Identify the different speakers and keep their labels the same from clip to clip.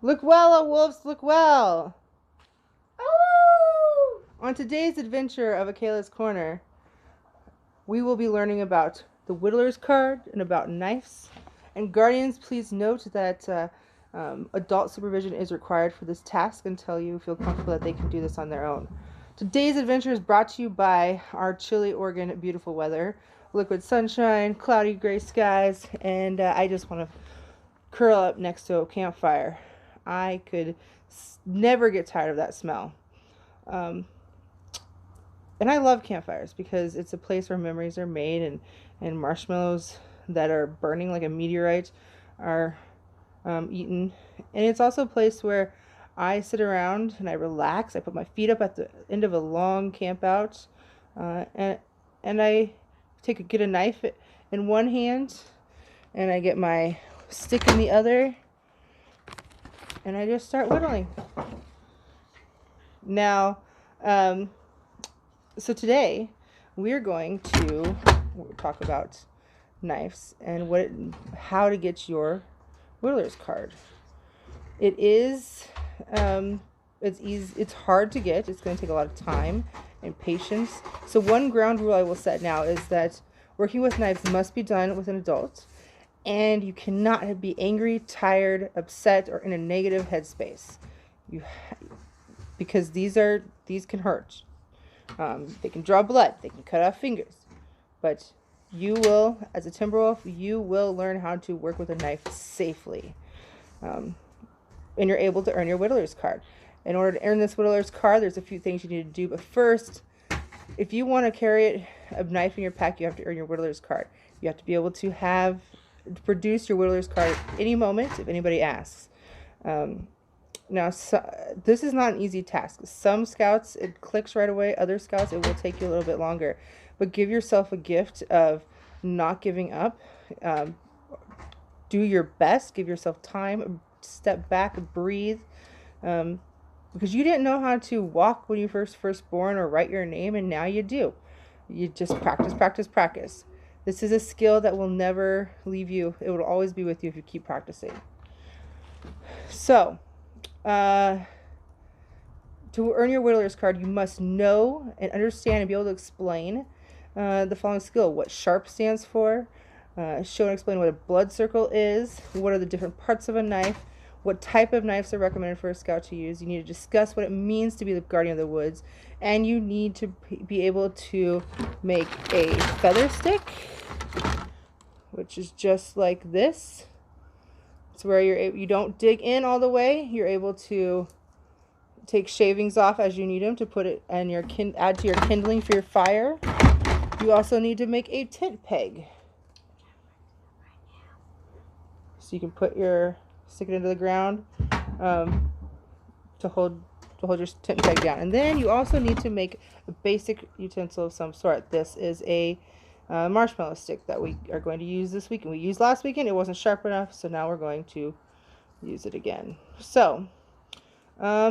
Speaker 1: Look well, oh wolves, look well.
Speaker 2: Oh!
Speaker 1: On today's adventure of Akela's Corner, we will be learning about the Whittler's card and about knives. And guardians, please note that adult supervision is required for this task until you feel comfortable that they can do this on their own. Today's adventure is brought to you by our chilly Oregon beautiful weather, liquid sunshine, cloudy gray skies, and I just want to curl up next to a campfire. I could never get tired of that smell. Um, and I love campfires because it's a place where memories are made, and marshmallows that are burning like a meteorite are eaten. And it's also a place where I sit around and I relax. I put my feet up at the end of a long camp out, and I get a knife in one hand, and I get my stick in the other, and I just start whittling. Now, so today we're going to talk about knives and how to get your Whittler's card. It is it's easy. It's hard to get. It's going to take a lot of time and patience. So one ground rule I will set now is that working with knives must be done with an adult, and you cannot be angry, tired, upset, or in a negative headspace. Because these can hurt. They can draw blood. They can cut off fingers. But you will, as a Timberwolf, you will learn how to work with a knife safely. And you're able to earn your Whittler's card. In order to earn this Whittler's card, there's a few things you need to do. But first, if you want to carry a knife in your pack, you have to earn your Whittler's card. You have to be able to produce your Whittler's card at any moment if anybody asks. Now, this is not an easy task. Some scouts, it clicks right away. Other scouts, it will take you a little bit longer. But give yourself a gift of not giving up. Do your best. Give yourself time. Step back, breathe. Because you didn't know how to walk when you first born or write your name, and now you do. You just practice, practice, practice. This is a skill that will never leave you. It will always be with you if you keep practicing. So, to earn your Whittler's card, you must know and understand and be able to explain the following skill: what sharp stands for, show and explain what a blood circle is, what are the different parts of a knife, what type of knives are recommended for a scout to use. You need to discuss what it means to be the guardian of the woods, and you need to be able to make a feather stick, which is just like this. It's where you don't dig in all the way. You're able to take shavings off as you need them to put it and add to your kindling for your fire. You also need to make a tent peg, so you can stick it into the ground to hold your tent peg down. And then you also need to make a basic utensil of some sort. This is a marshmallow stick that we are going to use this weekend. We used last weekend. It wasn't sharp enough, so now we're going to use it again. So,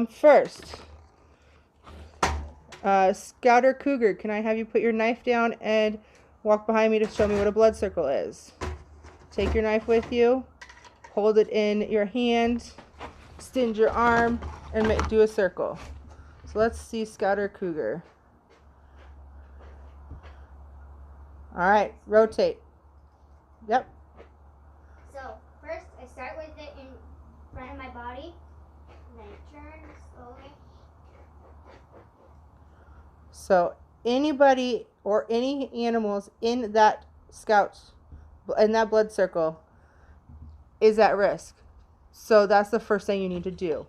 Speaker 1: first, Scouter Cougar, can I have you put your knife down and walk behind me to show me what a blood circle is? Take your knife with you, hold it in your hand, extend your arm, and do a circle. So let's see Scouter Cougar. All right, rotate. Yep.
Speaker 2: So, first I start with it in front of my body, and then turn slowly.
Speaker 1: So anybody or any animals in that blood circle is at risk. So that's the first thing you need to do.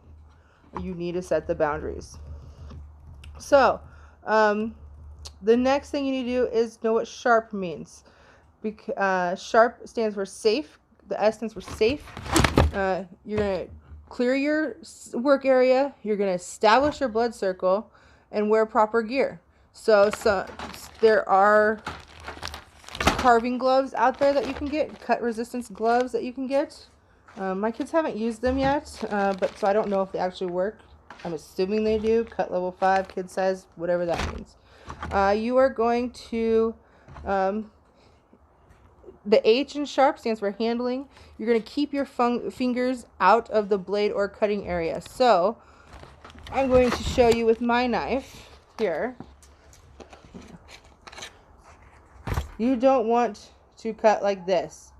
Speaker 1: You need to set the boundaries. So, the next thing you need to do is know what sharp means. Sharp stands for safe. The S stands for safe. You're going to clear your work area. You're going to establish your blood circle and wear proper gear. So there are carving gloves out there that you can get, cut resistance gloves that you can get. My kids haven't used them yet, so I don't know if they actually work. I'm assuming they do. Cut level 5, kid size, whatever that means. You are going to The H in sharp stands for handling. You're going to keep your fingers out of the blade or cutting area. So I'm going to show you with my knife here. You don't want to cut like this.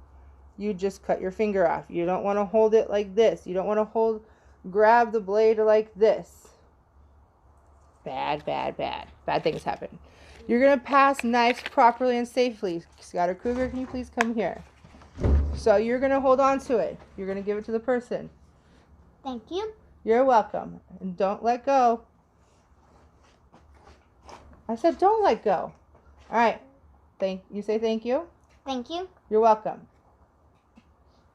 Speaker 1: You just cut your finger off. You don't want to hold it like this. You don't want to grab the blade like this. Bad things happen. You're going to pass knives properly and safely. Scout or Cougar, can you please come here? So you're going to hold on to it. You're going to give it to the person.
Speaker 2: Thank you.
Speaker 1: You're welcome. And don't let go. I said don't let go. All right. You say thank you?
Speaker 2: Thank you.
Speaker 1: You're welcome.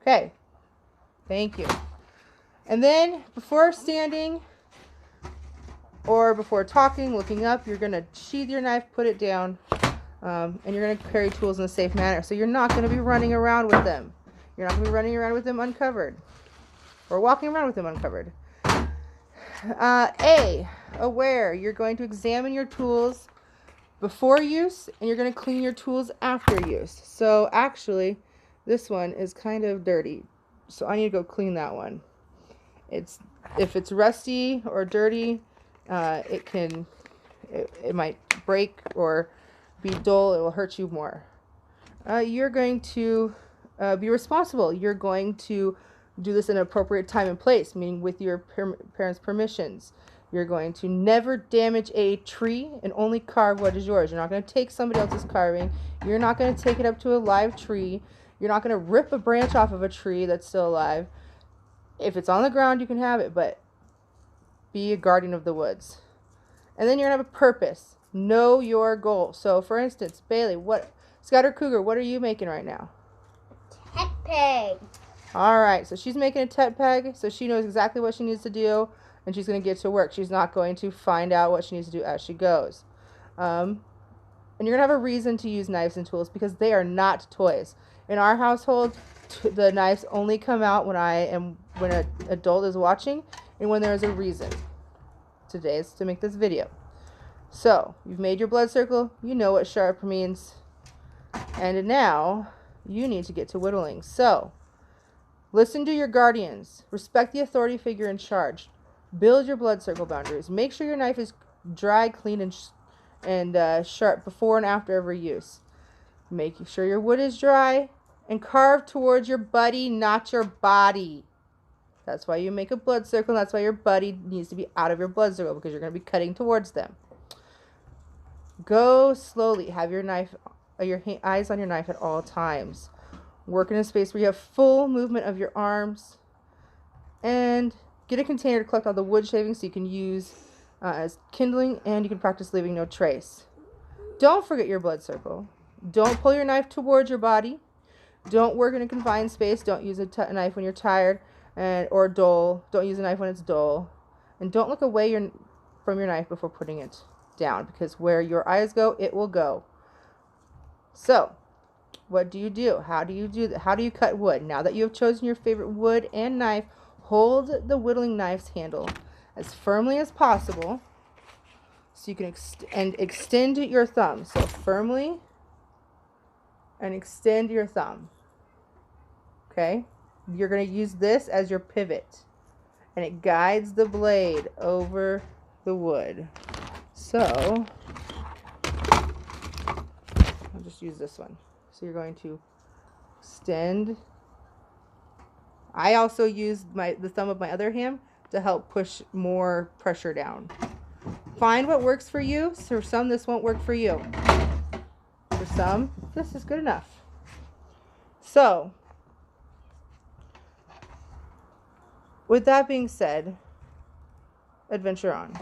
Speaker 1: Okay. Thank you. And then before standing or before talking, looking up, you're going to sheath your knife, put it down, and you're going to carry tools in a safe manner. So you're not going to be running around with them. You're not going to be running around with them uncovered or walking around with them uncovered. Aware. You're going to examine your tools before use, and you're going to clean your tools after use. So actually, this one is kind of dirty, so I need to go clean that one. If it's rusty or dirty, it might break or be dull. It will hurt you more. You're going to be responsible. You're going to do this in an appropriate time and place, meaning with your parents' permissions. You're going to never damage a tree and only carve what is yours. You're not going to take somebody else's carving. You're not going to take it up to a live tree. You're not going to rip a branch off of a tree that's still alive. If it's on the ground, you can have it, but be a guardian of the woods. And then you're going to have a purpose. Know your goal. So, for instance, Bailey, Scout or Cougar, what are you making right now?
Speaker 2: Tet peg.
Speaker 1: All right, so she's making a tet peg, so she knows exactly what she needs to do, and she's going to get to work. She's not going to find out what she needs to do as she goes. And you're going to have a reason to use knives and tools because they are not toys. In our household, the knives only come out when an adult is watching and when there is a reason. Today is to make this video. So, you've made your blood circle. You know what sharp means. And now, you need to get to whittling. So, listen to your guardians. Respect the authority figure in charge. Build your blood circle boundaries. Make sure your knife is dry, clean, and sharp before and after every use. Make sure your wood is dry and carve towards your buddy, not your body. That's why you make a blood circle. And that's why your buddy needs to be out of your blood circle because you're going to be cutting towards them. Go slowly. Have your eyes on your knife at all times. Work in a space where you have full movement of your arms. And get a container to collect all the wood shavings so you can use as kindling, and you can practice leaving no trace. Don't forget your blood circle. Don't pull your knife towards your body. Don't work in a confined space. Don't use a knife when you're tired or dull. Don't use a knife when it's dull. And don't look away from your knife before putting it down, because where your eyes go, it will go. So, what do you do? How do you do that? How do you cut wood? Now that you have chosen your favorite wood and knife, hold the whittling knife's handle as firmly as possible so you can extend your thumb. So firmly and extend your thumb. Okay? You're going to use this as your pivot, and it guides the blade over the wood. So I'll just use this one. So you're going to extend. I also use the thumb of my other hand to help push more pressure down. Find what works for you. For some, this won't work for you. For some, this is good enough. So, with that being said, adventure on.